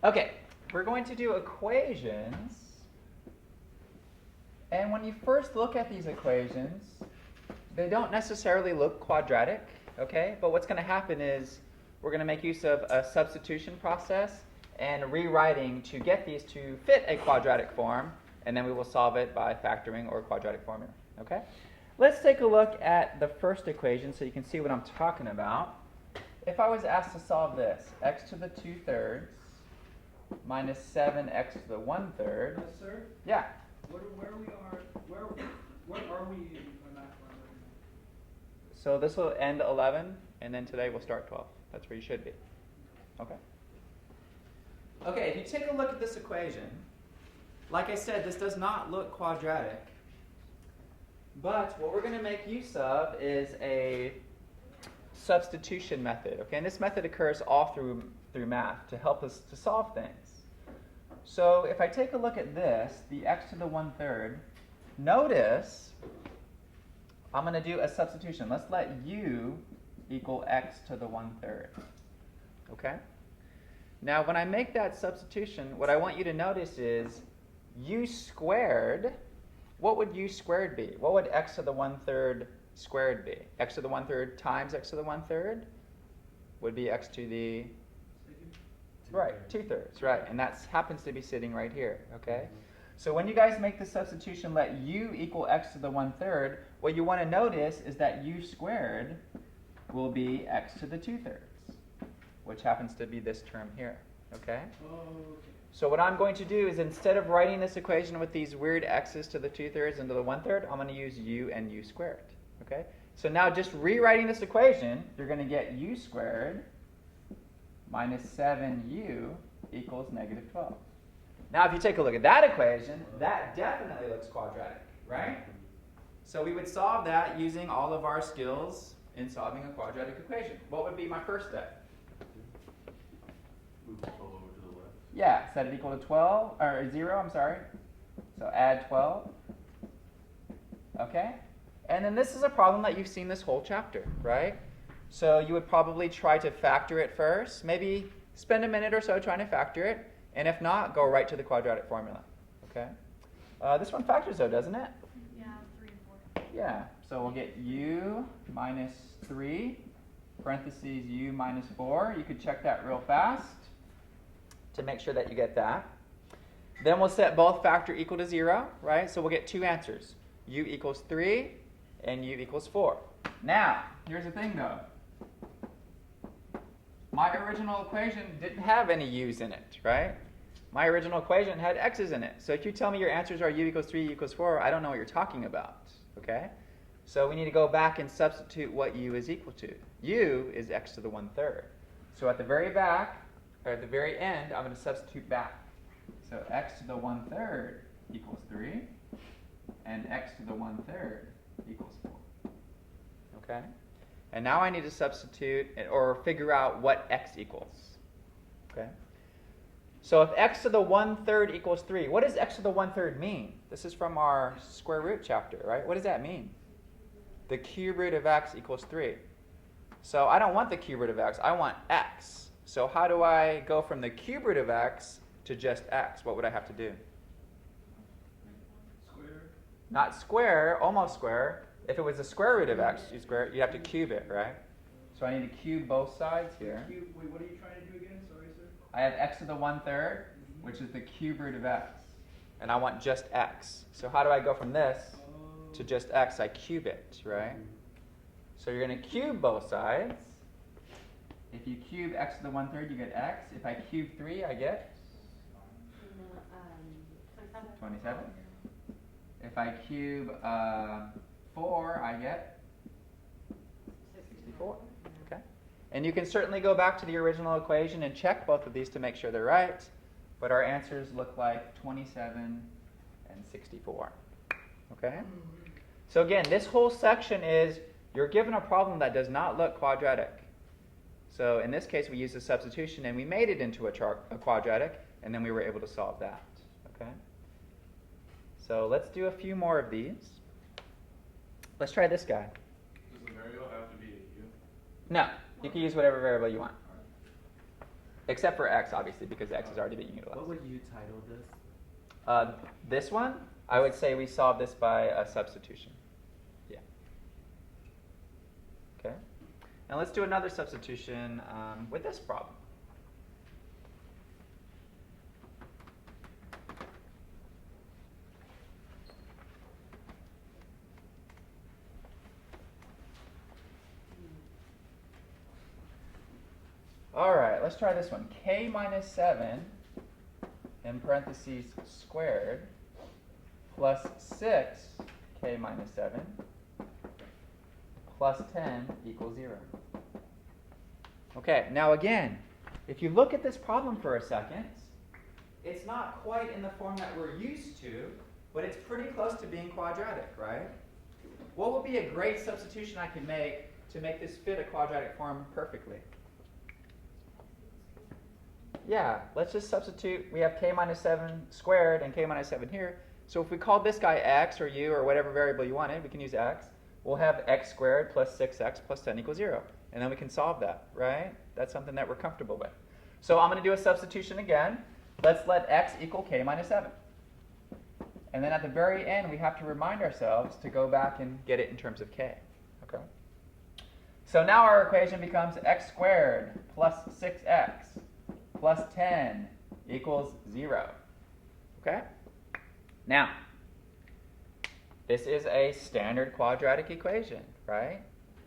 Okay, we're going to do equations. And when you first look at these equations, they don't necessarily look quadratic, okay? But what's going to happen is we're going to make use of a substitution process and rewriting to get these to fit a quadratic form, and then we will solve it by factoring or quadratic formula, okay? Let's take a look at the first equation so you can see what I'm talking about. If I was asked to solve this, x to the 2/3 minus 7x to the 1/3. Yes, sir. Yeah. What are we in math line right now? So this will end 11, and then today we'll start 12. That's where you should be. Okay. Okay, if you take a look at this equation, like I said, this does not look quadratic. But what we're going to make use of is a substitution method. Okay, and this method occurs all through math to help us to solve things. So if I take a look at this, the x to the 1/3, notice I'm going to do a substitution. Let's let u equal x to the 1/3. Okay? Now when I make that substitution, what I want you to notice is u squared. What would u squared be? What would x to the 1/3 squared be? X to the 1/3 times x to the 1/3 would be x to the right 2/3, right? And that happens to be sitting right here. Okay. So when you guys make the substitution, let u equal x to the 1/3. What you want to notice is that u squared will be x to the 2/3, which happens to be this term here. Okay. Okay. So what I'm going to do is, instead of writing this equation with these weird x's to the 2/3 and to the 1/3, I'm going to use u and u squared. Okay? So now just rewriting this equation, you're going to get u squared minus 7u equals negative 12. Now if you take a look at that equation, that definitely looks quadratic, right? So we would solve that using all of our skills in solving a quadratic equation. What would be my first step? Move 12 over to the left. Yeah, set it equal to 12, or 0, I'm sorry. So add 12. Okay? And then this is a problem that you've seen this whole chapter, right? So you would probably try to factor it first. Maybe spend a minute or so trying to factor it. And if not, go right to the quadratic formula. Okay? This one factors though, doesn't it? Yeah, 3 and 4. Yeah. So we'll get u minus 3, parentheses u minus 4. You could check that real fast to make sure that you get that. Then we'll set both factor equal to 0, right? So we'll get two answers. U equals 3 and u equals 4. Now, here's the thing though. My original equation didn't have any u's in it, right? My original equation had x's in it. So if you tell me your answers are u equals 3, u equals 4, I don't know what you're talking about, okay? So we need to go back and substitute what u is equal to. U is x to the 1/3. So at the very back, or at the very end, I'm going to substitute back. So x to the 1/3 equals 3, and x to the 1/3 equals 4. Okay? And now I need to substitute or figure out what x equals. Okay? So if x to the 1/3 equals 3, what does x to the 1/3 mean? This is from our square root chapter, right? What does that mean? The cube root of x equals 3. So I don't want the cube root of x, I want x. So how do I go from the cube root of x to just x? What would I have to do? Square. Not square, almost square. If it was the square root of x, you'd have to cube it, right? So I need to cube both sides here. Wait, what are you trying to do again? Sorry, sir. I have x to the 1/3, which is the cube root of x. And I want just x. So how do I go from this to just x? I cube it, right? So you're going to cube both sides. If you cube x to the 1/3, you get x. If I cube 3, I get 27. If I cube 4, I get 64. Okay. And you can certainly go back to the original equation and check both of these to make sure they're right. But our answers look like 27 and 64. Okay? So again, this whole section is you're given a problem that does not look quadratic. So in this case, we used a substitution and we made it into a quadratic, and then we were able to solve that. Okay? So let's do a few more of these. Let's try this guy. Does the variable have to be a u? No, you can use whatever variable you want. Except for x, obviously, because x is already being utilized. What would you title this? This one, I would say we solve this by a substitution. Yeah. Okay. And let's do another substitution with this problem. All right, let's try this one. K minus 7 in parentheses squared plus 6k minus 7 plus 10 equals 0. Okay, now again, if you look at this problem for a second, it's not quite in the form that we're used to, but it's pretty close to being quadratic, right? What would be a great substitution I could make to make this fit a quadratic form perfectly? Yeah, let's just substitute. We have k minus 7 squared and k minus 7 here. So if we called this guy x or u or whatever variable you wanted, we can use x. We'll have x squared plus 6x plus 10 equals 0. And then we can solve that, right? That's something that we're comfortable with. So I'm going to do a substitution again. Let's let x equal k minus 7. And then at the very end, we have to remind ourselves to go back and get it in terms of k. Okay? So now our equation becomes x squared plus 6x plus 10 equals 0. Okay? Now, this is a standard quadratic equation, right?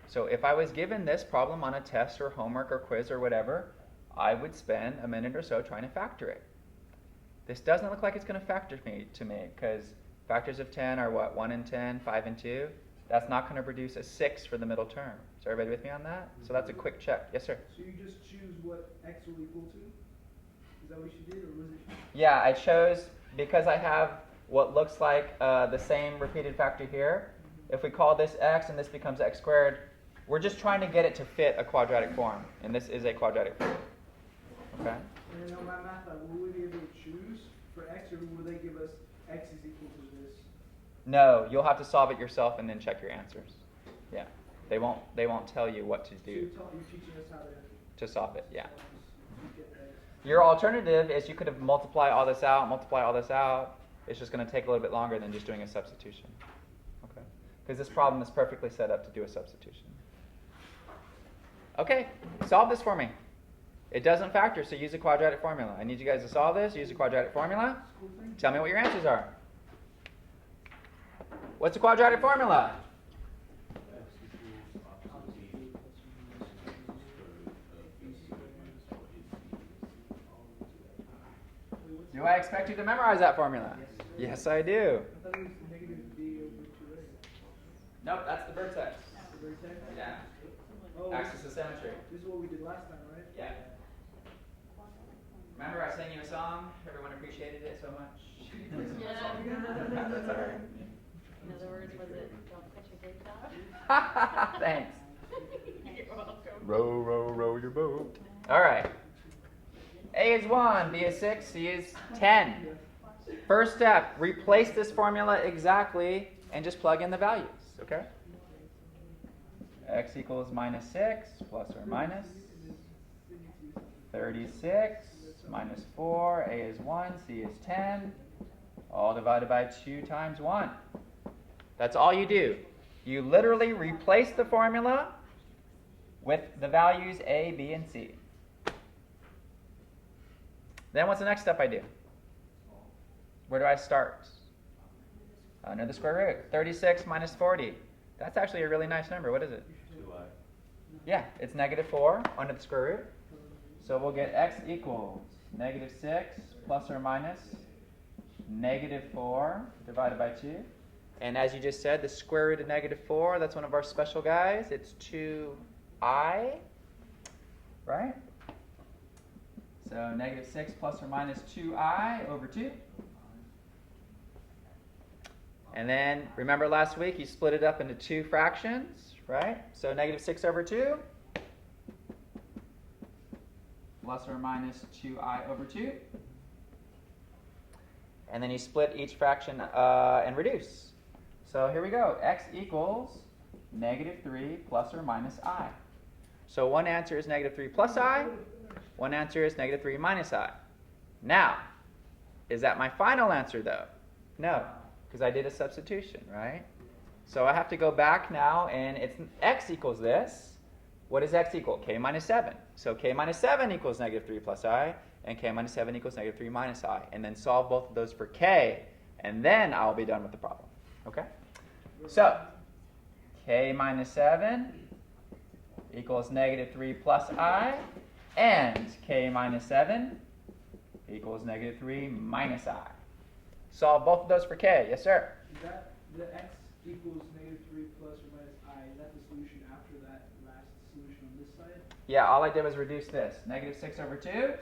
So if I was given this problem on a test or homework or quiz or whatever, I would spend a minute or so trying to factor it. This doesn't look like it's going to factor to me, because factors of 10 are what? 1 and 10, 5 and 2. That's not going to produce a 6 for the middle term. Is everybody with me on that? So that's a quick check. Yes, sir? So you just choose what x will equal to? Is that what you did, or was it? Yeah, I chose, because I have what looks like the same repeated factor here. If we call this x and this becomes x squared, we're just trying to get it to fit a quadratic form. And this is a quadratic form. Okay? And then on my math, will we be able to choose for x, or will they give us x is equal to this? No, you'll have to solve it yourself and then check your answers. Yeah. They won't tell you what to So do you're teaching us how to solve it. Yeah. get x. Your alternative is you could have multiply all this out. It's just going to take a little bit longer than just doing a substitution. Okay? Because this problem is perfectly set up to do a substitution. Okay, solve this for me. It doesn't factor, so use a quadratic formula. I need you guys to solve this. Use a quadratic formula. Tell me what your answers are. What's a quadratic formula? Do I expect you to memorize that formula? Yes, I do. I thought it was negative b over 2a. Nope, that's the vertex. The vertex? Yeah. Oh, Axis of symmetry. this is what we did last time, right? Yeah. Remember I sang you a song? Everyone appreciated it so much. That's all right. In other words, was it don't pitch a great job? Thanks. You're welcome. Row, row, row your boat. All right. A is 1, B is 6, C is 10. First step, replace this formula exactly and just plug in the values, okay? X equals minus 6 plus or minus 36 minus 4. A is 1, C is 10. All divided by 2 times 1. That's all you do. You literally replace the formula with the values A, B, and C. Then what's the next step I do? Where do I start? Under the square root. 36 minus 40. That's actually a really nice number. What is it? 2i. Yeah, it's negative 4 under the square root. So we'll get x equals negative 6 plus or minus negative 4 divided by 2. And as you just said, the square root of negative 4, that's one of our special guys. It's 2i, right? So negative 6 plus or minus 2i over 2. And then, remember last week, you split it up into 2 fractions, right? So negative 6 over 2 plus or minus 2i over 2. And then you split each fraction and reduce. So here we go. X equals negative 3 plus or minus I. So one answer is negative 3 plus I. One answer is negative 3 minus I. Now, is that my final answer though? No, because I did a substitution, right? So I have to go back now, and it's x equals this. What does x equal? K minus 7. So k minus 7 equals negative 3 plus I, and k minus 7 equals negative 3 minus I. And then solve both of those for k, and then I'll be done with the problem. Okay? So, k minus 7 equals negative 3 plus I, and k minus 7 equals negative 3 minus I. Solve both of those for k. Yes, sir? Is that the x equals negative 3 plus or minus I? Is that the solution after that last solution on this side? Yeah, all I did was reduce this. Negative 6 over 2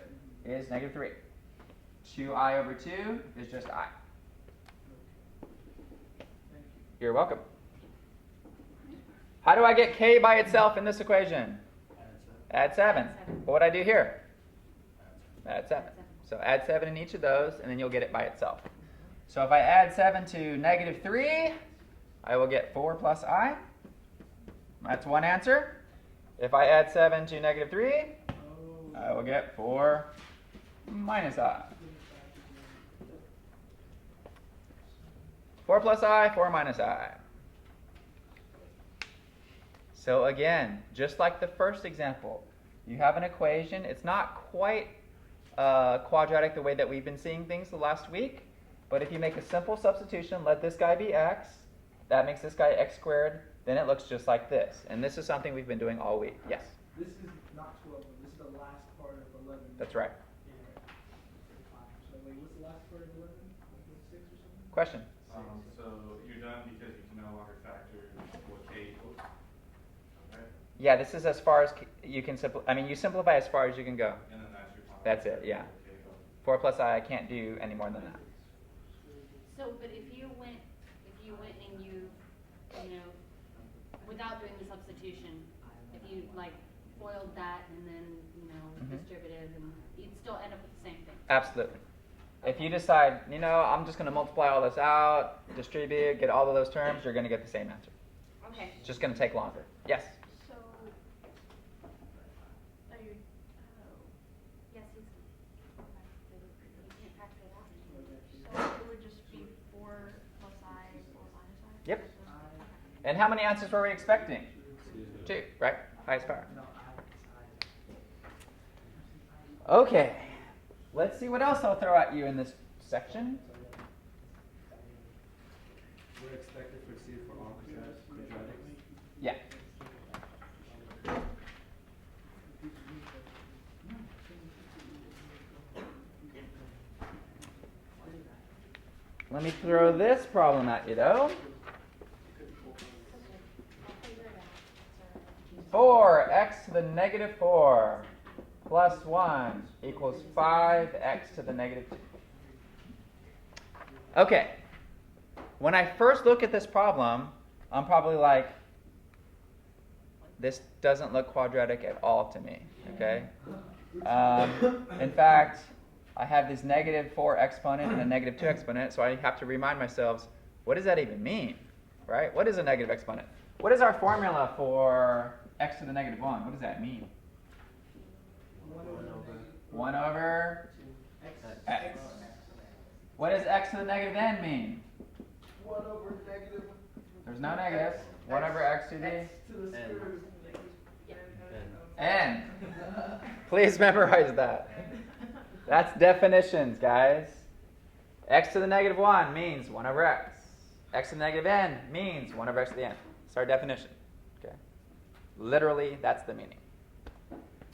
is negative 3. 2I over 2 is just I. Thank you. You're welcome. How do I get k by itself in this equation? Add 7. What would I do here? Add 7. So add 7 in each of those, and then you'll get it by itself. So if I add 7 to negative 3, I will get 4 plus I. That's one answer. If I add 7 to negative 3, I will get 4 minus I. 4 plus I, 4 minus I. So again, just like the first example, you have an equation. It's not quite quadratic the way that we've been seeing things the last week, but if you make a simple substitution, let this guy be x, that makes this guy x squared, then it looks just like this. And this is something we've been doing all week. Yes? This is not 12, this is the last part of 11. That's right. So wait, what's the last part of 11? 6 or something? Question? So you're done because you can no longer factor what k equals? Okay? Yeah, this is as far as you can you simplify as far as you can go. And then that's your final That's answer it, yeah. for k equals. 4 plus I can't do any more than that. So, but if you went and you know, without doing the substitution, if you like foiled that and then, Mhm. distributed, and you'd still end up with the same thing. Absolutely. If you decide, I'm just going to multiply all this out, distribute, get all of those terms, you're going to get the same answer. Okay. It's just going to take longer. Yes? So, yes, you can't factor it out. So it would just be 4 plus I, 4 minus I? Yep. And how many answers were we expecting? 2, right? Highest power. Okay. Let's see what else I'll throw at you in this section. We're expected to proceed for all quadratics. Yeah. Let me throw this problem at you, though. 4x to the negative 4 plus 1 equals 5x to the negative 2. Okay. When I first look at this problem, I'm probably like, this doesn't look quadratic at all to me, okay? In fact, I have this negative 4 exponent and a negative 2 exponent, so I have to remind myself, what does that even mean, right? What is a negative exponent? What is our formula for x to the negative 1? What does that mean? 1 over x. What does x to the negative n mean? 1 over negative. There's no negatives. 1 over x to the X to the square root. n. Please memorize that. That's definitions, guys. X to the negative 1 means 1 over x. X to the negative n means 1 over x to the n. It's our definition. Okay. Literally, that's the meaning.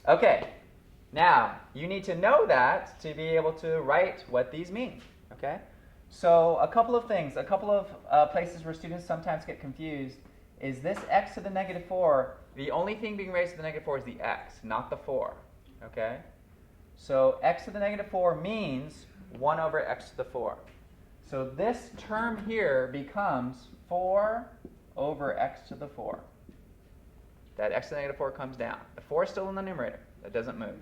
Okay. Now, you need to know that to be able to write what these mean. Okay? So, a couple of things, a couple of places where students sometimes get confused is this x to the negative 4, the only thing being raised to the negative 4 is the x, not the 4. Okay? So, x to the negative 4 means 1 over x to the 4. So, this term here becomes 4 over x to the 4. That x to the negative 4 comes down. The 4 is still in the numerator. That doesn't move.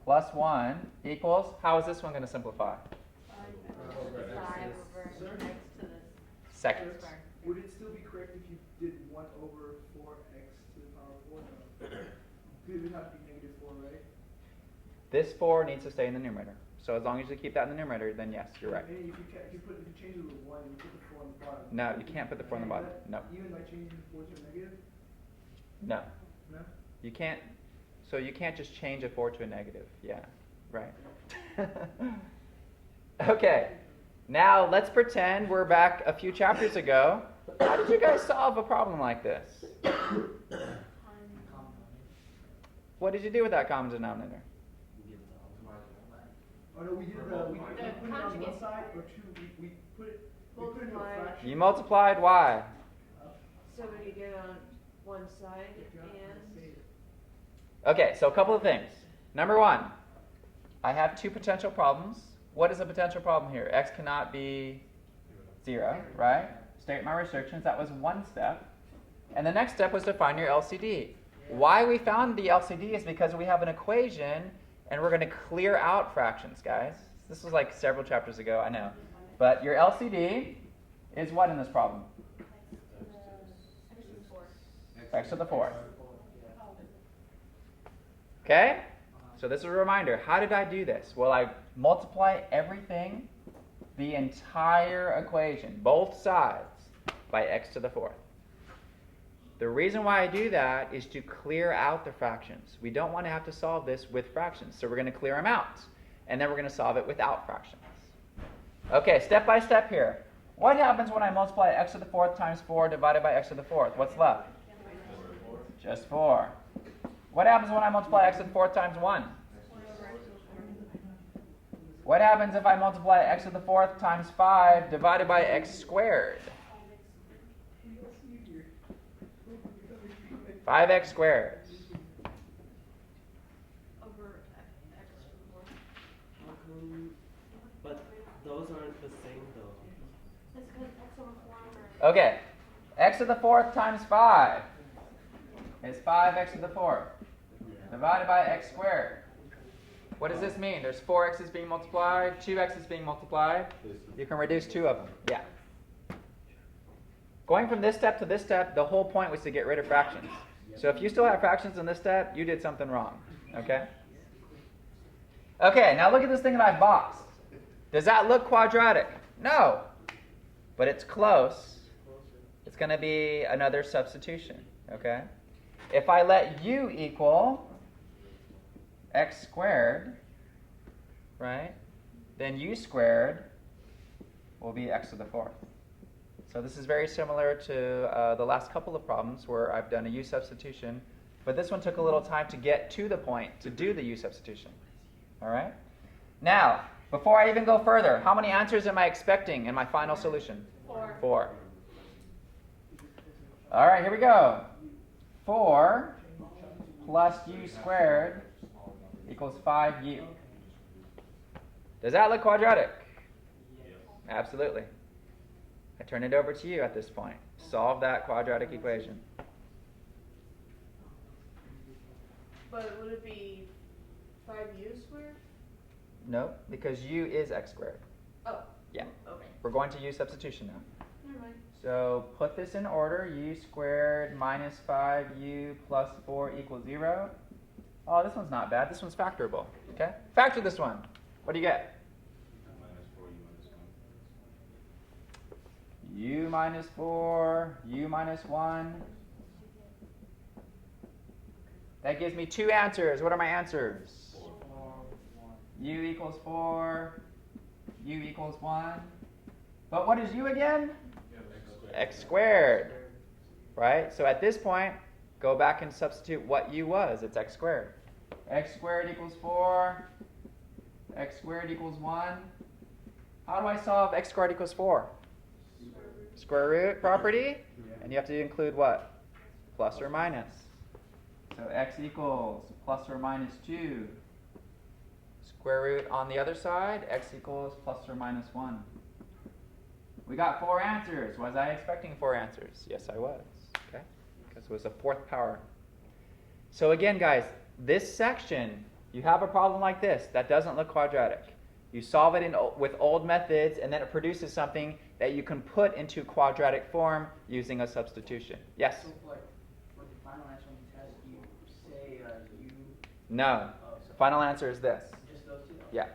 Plus 1 equals, how is this one going to simplify? 5 over x to the Second. square. Would it still be correct if you did 1 1 over 4x to the power of 4 now. It would have to be negative 4, right? This 4 needs to stay in the numerator. So as long as you keep that in the numerator, then yes, you're right. And if you change it to 1, you put the 4 on the bottom. No, you can't put the 4 on the bottom. No. Even by changing the 4 to a negative? No. No? You can't. So you can't just change a 4 to a negative. Yeah, right. Okay. Now let's pretend we're back a few chapters ago. How did you guys solve a problem like this? What did you do with that common denominator? Oh no, we did we put it on one conjugate. side or two. We put it into a fraction. You multiplied y. So when you get on one side and Okay, so a couple of things. Number one, I have two potential problems. What is a potential problem here? X cannot be 0, right? State my restrictions. That was one step. And the next step was to find your LCD. Why we found the LCD is because we have an equation and we're going to clear out fractions, guys. This was like several chapters ago, I know. But your LCD is what in this problem? X to the 4th. Okay? So this is a reminder. How did I do this? Well, I multiply everything, the entire equation, both sides, by x to the 4th. The reason why I do that is to clear out the fractions. We don't want to have to solve this with fractions, so we're going to clear them out. And then we're going to solve it without fractions. Okay, step by step here. What happens when I multiply x to the 4th times 4 divided by x to the 4th? What's left? Just 4. What happens when I multiply x to the 4th times 1? What happens if I multiply x to the 4th times 5 divided by x squared? 5x squared. over x to the 4th. But those aren't the same though. That's because x over 4 over. Okay, x to the 4th times 5 is 5x to the 4th divided by x squared. What does this mean? There's 4x's being multiplied, 2x's being multiplied. You can reduce two of them. Yeah. Going from this step to this step, the whole point was to get rid of fractions. So if you still have fractions in this step, you did something wrong. Okay? Okay, now look at this thing that I boxed. Does that look quadratic? No. But it's close. It's going to be another substitution. Okay? If I let u equal x squared, right, then u squared will be x to the 4th. So this is very similar to the last couple of problems where I've done a u substitution, but this one took a little time to get to the point to do the u substitution. All right? Now, before I even go further, how many answers am I expecting in my final solution? 4. All right, here we go. 4 plus u squared equals 5u. Does that look quadratic? Absolutely. I turn it over to you at this point. Solve that quadratic equation. But would it be 5u squared? No, because u is x squared. Oh. Yeah. Okay. We're going to use substitution now. Never mind. So put this in order. U squared minus 5u plus 4 equals 0. Oh, this one's not bad. This one's factorable. Okay? Factor this one. What do you get? U minus 4, u minus 1. That gives me two answers. What are my answers? U equals 4, u equals 1. But what is u again? X squared. Right? So at this point, go back and substitute what u was. It's x squared. X squared equals 4. X squared equals 1. How do I solve x squared equals 4? Square root property. And you have to include what? Plus or minus. So x equals plus or minus 2. Square root on the other side, x equals plus or minus 1. We got 4 answers. Was I expecting 4 answers? Yes, I was. Okay? Because it was a 4th power. So again, guys, this section, you have a problem like this that doesn't look quadratic. You solve it with old methods, and then it produces something that you can put into quadratic form using a substitution. Yes? So for the final answer on the test, you say you. No. The final answer is this. Just those two? Yeah.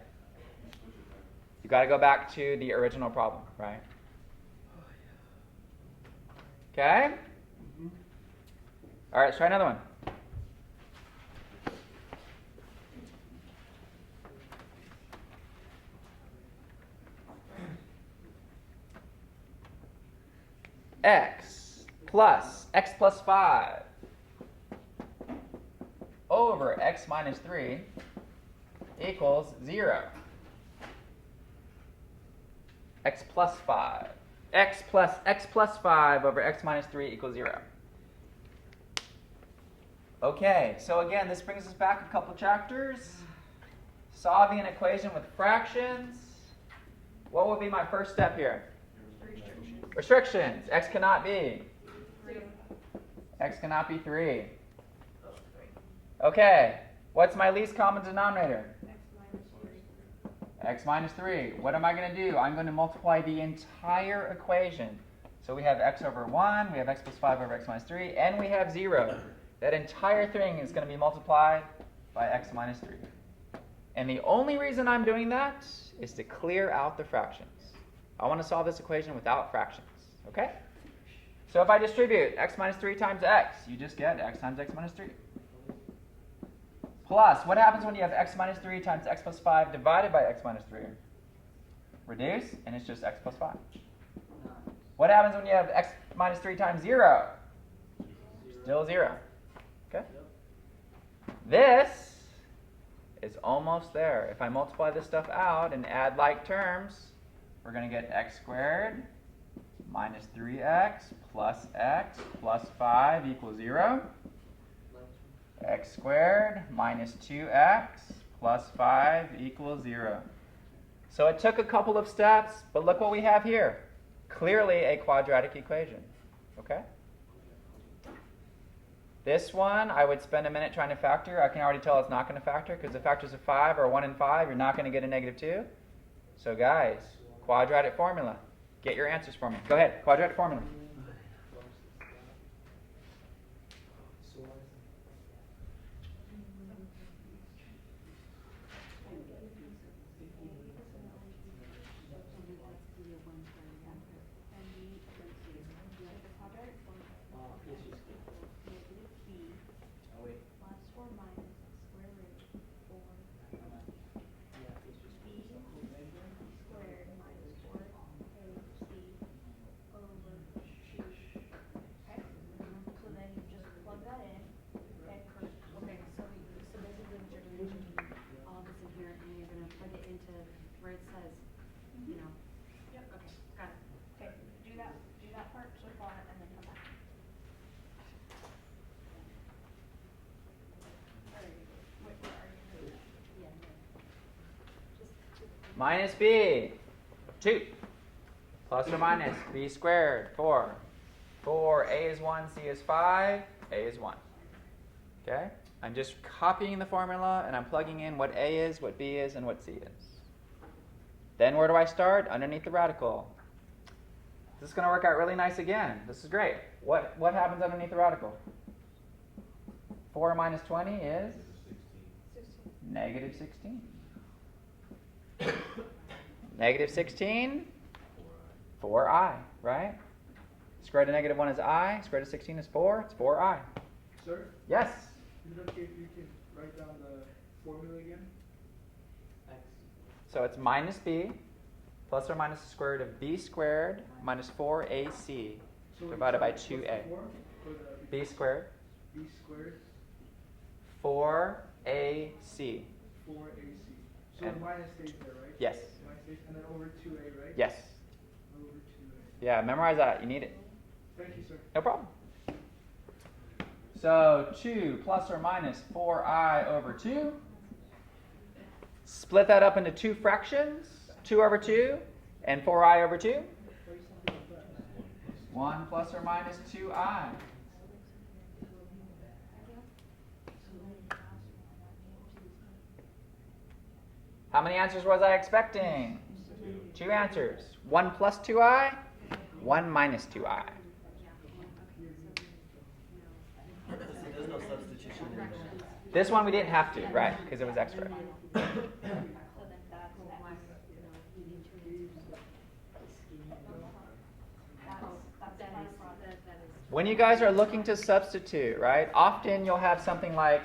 You got to go back to the original problem, right? Okay? All right, let's try another one. x plus 5 over x minus 3 equals 0. X plus 5. X plus 5 over x minus 3 equals 0. Okay, so again, this brings us back a couple chapters. Solving an equation with fractions. What would be my first step here? Restrictions. X cannot be. X cannot be 3. Okay, what's my least common denominator? X minus 3. What am I going to do? I'm going to multiply the entire equation. So we have x over 1, we have x plus 5 over x minus 3, and we have 0. That entire thing is going to be multiplied by x minus 3. And the only reason I'm doing that is to clear out the fractions. I want to solve this equation without fractions. Okay? So if I distribute x minus 3 times x, you just get x times x minus 3. Plus, what happens when you have x minus 3 times x plus 5 divided by x minus 3? Reduce, and it's just x plus 5. What happens when you have x minus 3 times 0? Still 0. Okay? This is almost there. If I multiply this stuff out and add like terms, we're going to get x squared minus 3x plus 5 equals 0. X squared minus 2x plus 5 equals 0. So it took a couple of steps, but look what we have here. Clearly a quadratic equation. Okay? This one, I would spend a minute trying to factor. I can already tell it's not going to factor because the factors of 5 are 1 and 5. You're not going to get a negative 2. So guys, quadratic formula. Get your answers for me. Go ahead. Quadratic formula. Minus b, 2. Plus or minus b squared, 4. 4, a is 1, c is 5, a is 1. Okay? I'm just copying the formula, and I'm plugging in what a is, what b is, and what c is. Then where do I start? Underneath the radical. This is going to work out really nice again. This is great. What happens underneath the radical? 4 minus 20 is? Negative 16. Negative 16, 4i, right? Square root of negative 1 is I. Square root of 16 is 4. It's 4i. Sir? Yes? Is it okay if you can write down the formula again? So it's minus b plus or minus the square root of b squared minus 4ac divided by 2a. b squared. B squared. 4ac. 4ac. So And the minus stays there, right? Yes. Minus stays, and then over 2a, right? Yes. Over 2a. Yeah, memorize that. You need it. Thank you, sir. No problem. So 2 plus or minus 4i over 2. Split that up into two fractions. 2 over 2 and 4i over 2. 1 plus or minus 2i. How many answers was I expecting? 2 answers. 1 plus 2i, 1 minus 2i. So there's no substitution in there. This one we didn't have to, right, because it was extra. So then that's why, you need to use. That is. When you guys are looking to substitute, right, often you'll have something like,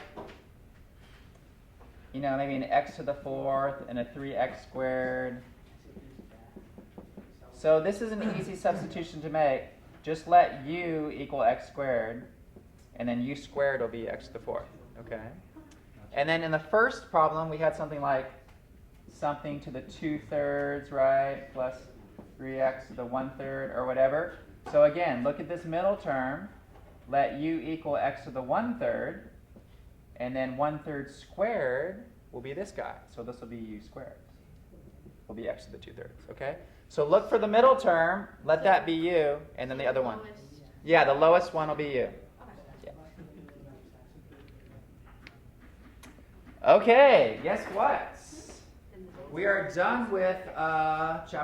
you know, maybe an x to the 4th and a 3x squared. So this is an easy substitution to make. Just let u equal x squared, and then u squared will be x to the 4th, okay? And then in the first problem, we had something like something to the 2/3, right, plus 3x to the 1/3 or whatever. So again, look at this middle term. Let u equal x to the 1/3, and then 1/3 squared will be this guy. So this will be u squared. Will be x to the 2/3, okay? So look for the middle term, let that be u, and then the other one. Yeah, the lowest one will be u. Yeah. Okay, guess what? We are done with chapter